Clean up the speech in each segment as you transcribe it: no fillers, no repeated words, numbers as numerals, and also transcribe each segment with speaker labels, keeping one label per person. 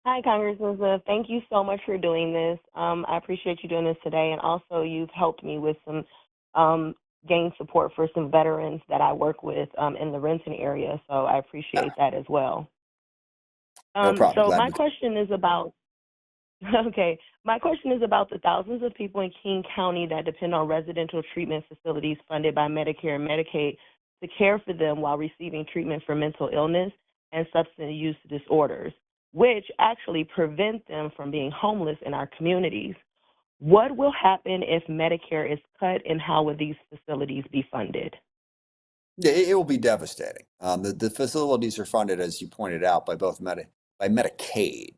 Speaker 1: Hi, Congressman Ziff. Thank you so much for doing this. I appreciate you doing this today, and also you've helped me with some um, gain support for some veterans that I work with in the Renton area. So I
Speaker 2: Yeah,
Speaker 1: appreciate that as well.
Speaker 2: no problem.
Speaker 1: So
Speaker 2: Glad
Speaker 1: my
Speaker 2: to.
Speaker 1: question is about okay, my question is about the thousands of people in King County that depend on residential treatment facilities funded by Medicare and Medicaid to care for them while receiving treatment for mental illness and substance use disorders, which actually prevent them from being homeless in our communities. What will happen if Medicare is cut, and how would these facilities be funded?
Speaker 2: Yeah, it will be devastating. The facilities are funded, as you pointed out, by by Medicaid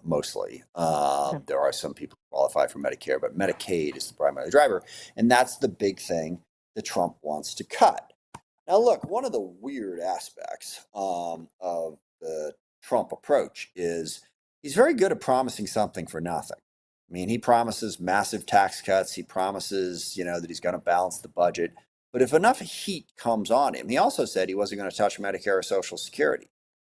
Speaker 2: mostly. There are some people who qualify for Medicare, but Medicaid is the primary driver, and that's the big thing that Trump wants to cut. Now, look, one of the weird aspects of the Trump approach is he's very good at promising something for nothing. I mean, he promises massive tax cuts. He promises, that he's going to balance the budget. But if enough heat comes on him, he also said he wasn't going to touch Medicare or Social Security,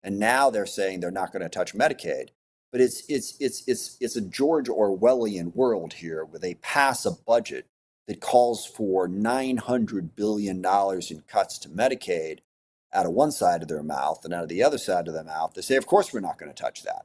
Speaker 2: and now they're saying they're not going to touch Medicaid. But it's a George Orwellian world here, where they pass a budget that calls for $900 billion in cuts to Medicaid out of one side of their mouth, and out of the other side of their mouth, they say, of course, we're not going to touch that.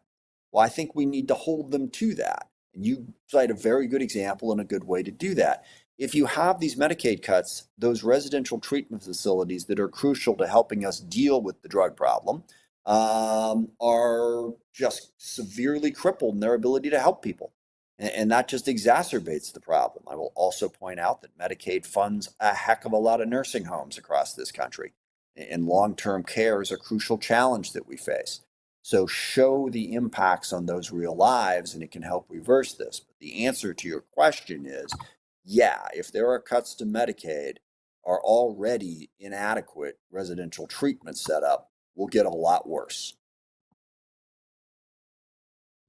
Speaker 2: Well, I think we need to hold them to that. And you cite a very good example and a good way to do that. If you have these Medicaid cuts, those residential treatment facilities that are crucial to helping us deal with the drug problem are just severely crippled in their ability to help people. And that just exacerbates the problem. I will also point out that Medicaid funds a heck of a lot of nursing homes across this country. And long term care is a crucial challenge that we face. So show the impacts on those real lives, and it can help reverse this. But the answer to your question is yeah, if there are cuts to Medicaid, our already inadequate residential treatment setup will get a lot worse.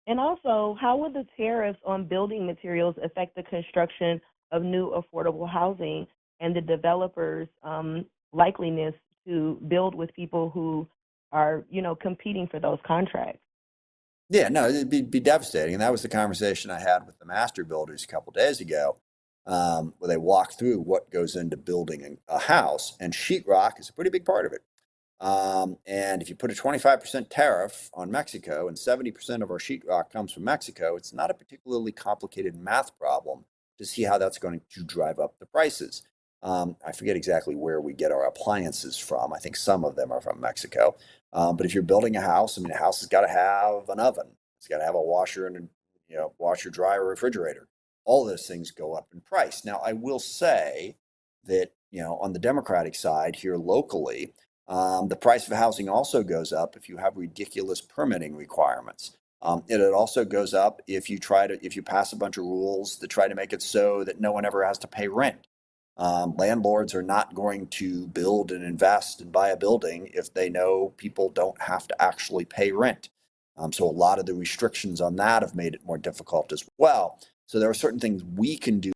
Speaker 1: And also, how would the tariffs on building materials affect the construction of new affordable housing and the developers' likeliness to build with people who are, competing for those contracts?
Speaker 2: Yeah, no, it'd be devastating. And that was the conversation I had with the master builders a couple of days ago, where they walked through what goes into building a house, and sheetrock is a pretty big part of it. And if you put a 25% tariff on Mexico and 70% of our sheetrock comes from Mexico, it's not a particularly complicated math problem to see how that's going to drive up the prices. I forget exactly where we get our appliances from. I think some of them are from Mexico. But if you're building a house, I mean, a house has got to have an oven. It's got to have a washer and washer, dryer, refrigerator. All those things go up in price. Now, I will say that on the Democratic side here locally, the price of housing also goes up if you have ridiculous permitting requirements. It also goes up if you pass a bunch of rules that try to make it so that no one ever has to pay rent. Landlords are not going to build and invest and buy a building if they know people don't have to actually pay rent. So a lot of the restrictions on that have made it more difficult as well. So there are certain things we can do